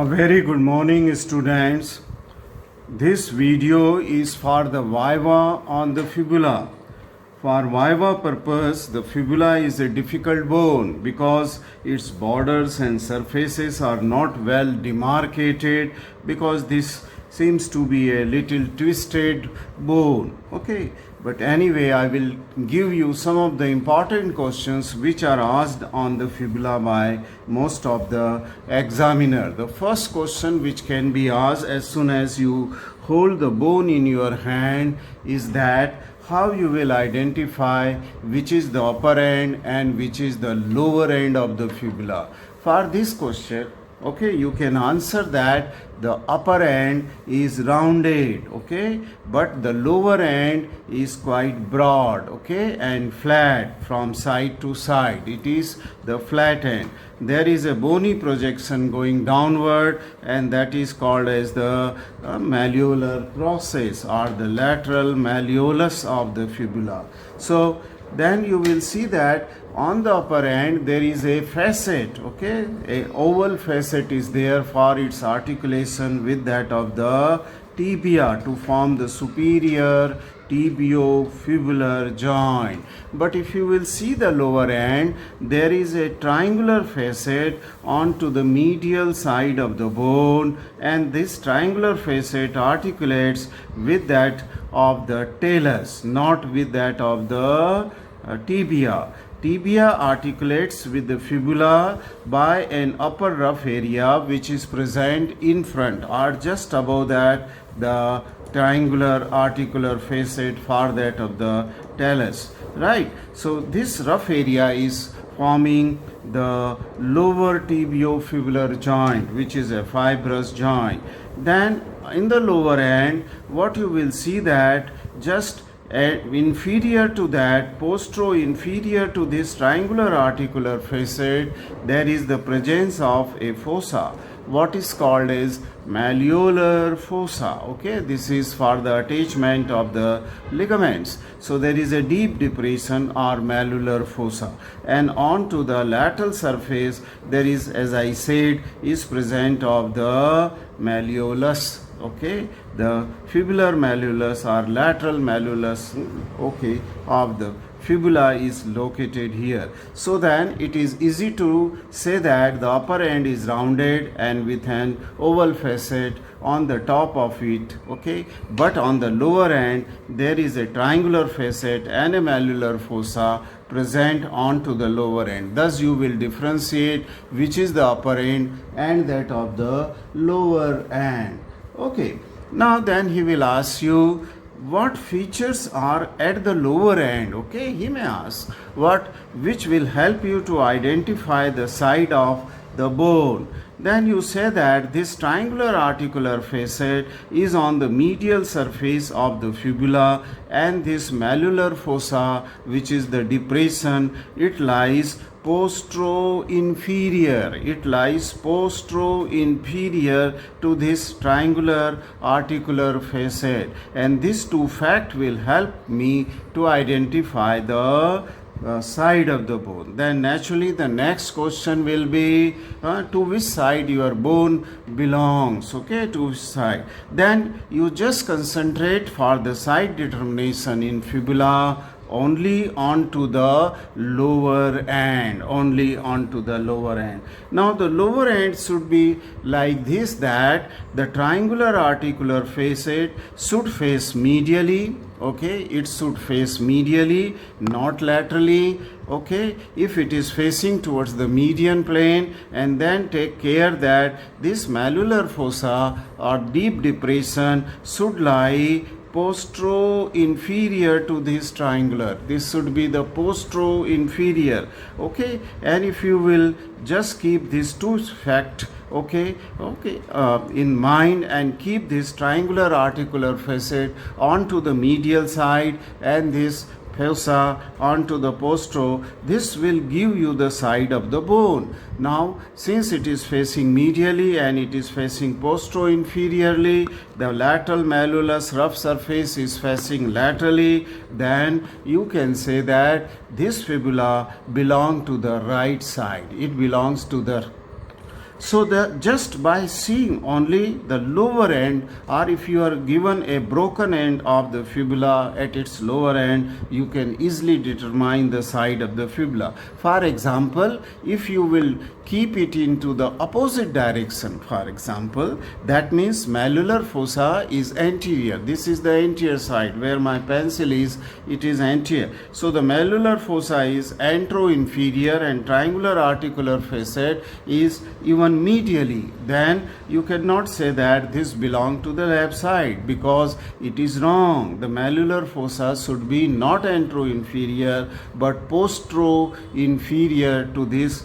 A very good morning, students. This video is for the Viva on the fibula. For Viva purpose, the fibula is a difficult bone because its borders and surfaces are not well demarcated, because this seems to be a little twisted bone. Okay, but anyway, I will give you some of the important questions which are asked on the fibula by most of the examiner. The first question which can be asked as soon as you hold the bone in your hand is that how you will identify which is the upper end and which is the lower end of the fibula. For this question, okay, you can answer that the upper end is rounded, okay, but the lower end is quite broad, okay, and flat from side to side. It is the flat end. There is a bony projection going downward, and that is called as the malleolar process or the lateral malleolus of the fibula. So then you will see that on the upper end there is a facet, okay, a oval facet is there for its articulation with that of the tibia to form the superior tibiofibular joint. But if you will see the lower end, there is a triangular facet onto the medial side of the bone, and this triangular facet articulates with that of the talus, not with that of the tibia. Tibia articulates with the fibula by an upper rough area which is present in front or just above that the triangular articular facet for that of the talus, right? So this rough area is forming the lower tibiofibular joint, which is a fibrous joint. Then in the lower end, what you will see that just inferior to that, postero-inferior to this triangular articular facet, there is the presence of a fossa, what is called as malleolar fossa. Okay, this is for the attachment of the ligaments. So there is a deep depression or malleolar fossa, and onto the lateral surface there is, as I said, is present of the malleolus. Okay, the fibular malleolus or lateral malleolus, okay, of the fibula is located here. So then it is easy to say that the upper end is rounded and with an oval facet on the top of it, okay, but on the lower end there is a triangular facet and a malleolar fossa present onto the lower end. Thus you will differentiate which is the upper end and that of the lower end. Okay, now then he will ask you what features are at the lower end. Okay, he may ask which will help you to identify the side of the bone. Then you say that this triangular articular facet is on the medial surface of the fibula, and this malleolar fossa, which is the depression, it lies postero-inferior. It lies postero-inferior to this triangular articular facet, and these two facts will help me to identify the side of the bone. Then naturally the next question will be to which side your bone belongs, okay, to which side. Then you just concentrate for the side determination in fibula only onto the lower end, only onto the lower end. Now the lower end should be like this, that the triangular articular facet should face medially, okay, it should face medially, not laterally, okay, if it is facing towards the median plane, and then take care that this malleolar fossa or deep depression should lie postero-inferior to this triangular. This should be the postero-inferior, okay, and if you will just keep these two facts, okay, in mind, and keep this triangular articular facet onto the medial side and this fossa onto the postero, this will give you the side of the bone. Now since it is facing medially and it is facing postero-inferiorly, the lateral malleolus rough surface is facing laterally, then you can say that this fibula belongs to the right side. It belongs to the So that just by seeing only the lower end, or if you are given a broken end of the fibula at its lower end, you can easily determine the side of the fibula. For example, if you will keep it into the opposite direction, for example, that means malleolar fossa is anterior. This is the anterior side where my pencil is, it is anterior. So the malleolar fossa is antero-inferior and triangular articular facet is even medially. Then you cannot say that this belongs to the left side, because it is wrong. The malleolar fossa should be not antero-inferior but postero-inferior to this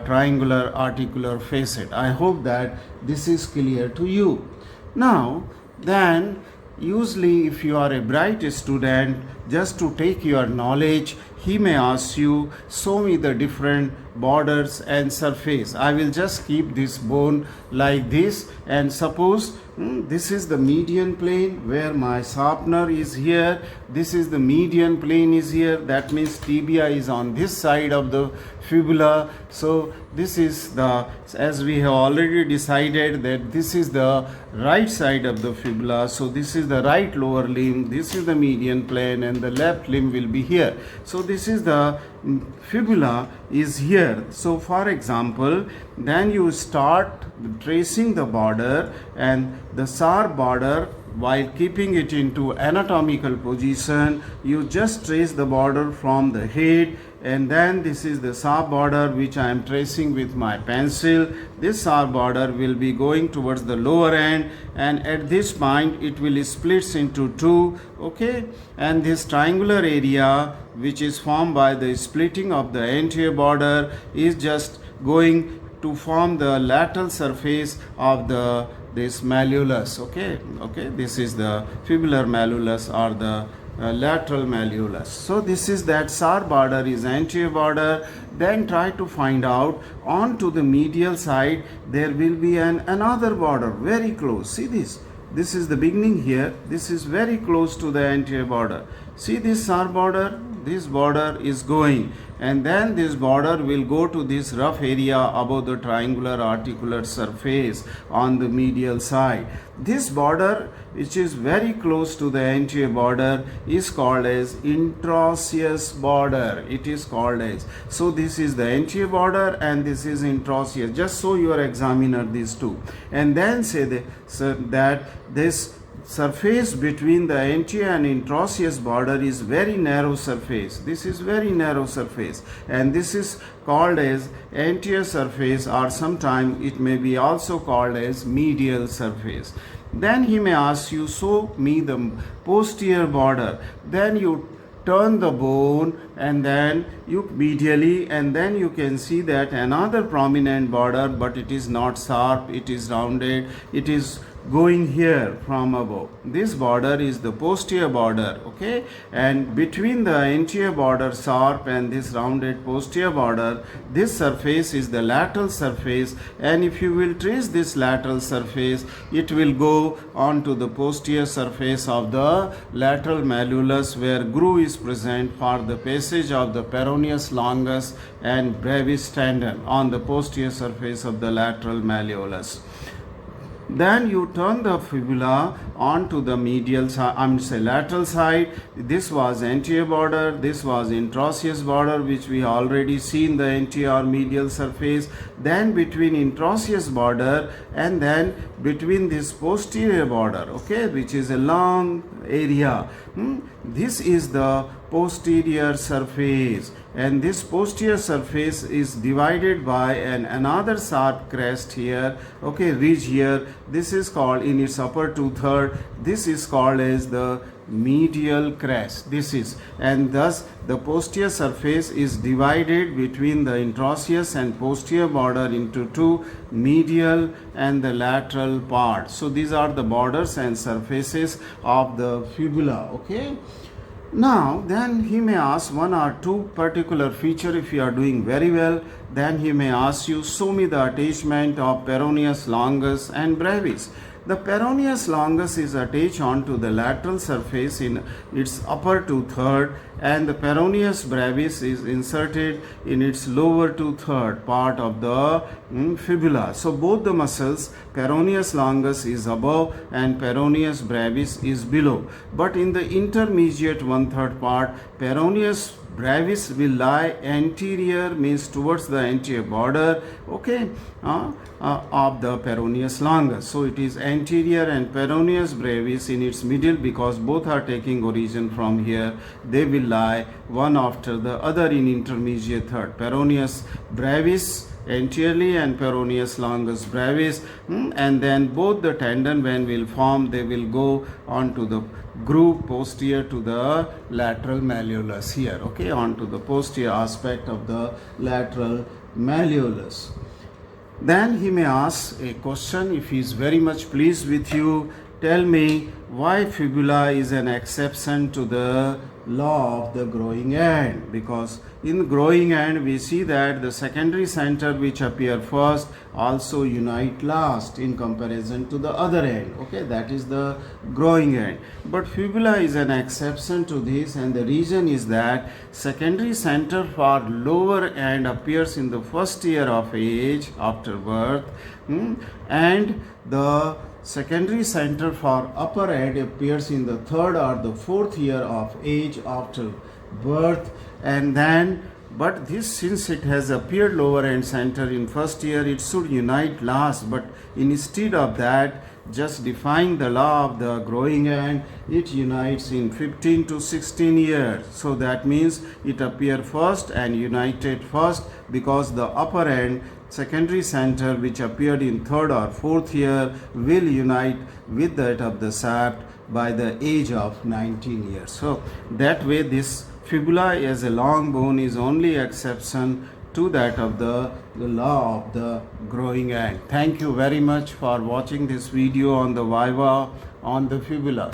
triangular articular facet. I hope that this is clear to you. Now then, usually if you are a bright student, just to take your knowledge, he may ask you, show me the different borders and surface. I will just keep this bone like this, and suppose this is the median plane where my sharpener is here. This is the median plane is here. That means tibia is on this side of the fibula. So this is the, as we have already decided that this is the right side of the fibula. So this is the right lower limb. This is the median plane, and the left limb will be here. So this is the fibula is here. So for example, then you start tracing the border, and the sharp border, while keeping it into anatomical position, you just trace the border from the head, and then this is the sharp border which I am tracing with my pencil. This sharp border will be going towards the lower end, and at this point it will split into two, okay, and this triangular area which is formed by the splitting of the anterior border is just going to form the lateral surface of this malleolus. Okay, this is the fibular malleolus or the lateral malleolus. So this is that sharp border is anterior border. Then try to find out onto the medial side there will be another border very close. See this. This is the beginning here. This is very close to the anterior border. See this sharp border? This border is going, and then this border will go to this rough area above the triangular articular surface on the medial side. This border, which is very close to the anterior border, is called as interosseous border. It is called as. So this is the anterior border and this is interosseous. Just show your examiner these two, and then say that this surface between the anterior and interosseous border is very narrow surface. This is very narrow surface, and this is called as anterior surface, or sometimes it may be also called as medial surface. Then he may ask you, show me the posterior border. Then you turn the bone, and then you medially, and then you can see that another prominent border, but it is not sharp, it is rounded, it is going here from above. This border is the posterior border, okay, and between the anterior border sharp and this rounded posterior border, this surface is the lateral surface, and if you will trace this lateral surface, it will go on to the posterior surface of the lateral malleolus, where groove is present for the passage of the peroneus longus and brevis tendon on the posterior surface of the lateral malleolus. Then you turn the fibula onto the medial side, lateral side. This was anterior border, this was interosseous border, which we already seen the anterior medial surface. Then between interosseous border and then between this posterior border, okay, which is a long area. This is the posterior surface, and this posterior surface is divided by another sharp crest here, okay, ridge here. This is called, in its upper two-third, this is called as the medial crest. This is, and thus the posterior surface is divided between the interosseous and posterior border into two, medial and the lateral part. So these are the borders and surfaces of the fibula, okay. Now then he may ask one or two particular feature. If you are doing very well, then he may ask you, show me the attachment of peroneus longus and brevis. The peroneus longus is attached onto the lateral surface in its upper two-third, and the peroneus brevis is inserted in its lower two-third part of the fibula. So both the muscles, peroneus longus is above and peroneus brevis is below. But in the intermediate one-third part, peroneus brevis will lie anterior, means towards the anterior border, okay, of the peroneus longus. So it is anterior and peroneus brevis in its middle, because both are taking origin from here. They will lie one after the other in intermediate third. Peroneus brevis anteriorly and peroneus longus brevis, and then both the tendon when will form, they will go on to the groove posterior to the lateral malleolus here, okay, onto the posterior aspect of the lateral malleolus. Then he may ask a question, if he is very much pleased with you, tell me why fibula is an exception to the law of the growing end. Because in growing end we see that the secondary center which appear first also unite last in comparison to the other end, okay, that is the growing end. But fibula is an exception to this, and the reason is that secondary center for lower end appears in the first year of age after birth, and the secondary center for upper end appears in the third or the fourth year of age after birth. And then, but this, since it has appeared lower end center in first year, it should unite last. But instead of that, just defying the law of the growing end, it unites in 15 to 16 years. So that means it appeared first and united first, because the upper end secondary center which appeared in third or fourth year will unite with that of the shaft by the age of 19 years. So that way this fibula as a long bone is only exception to that of the law of the growing end. Thank you very much for watching this video on the viva on the fibula.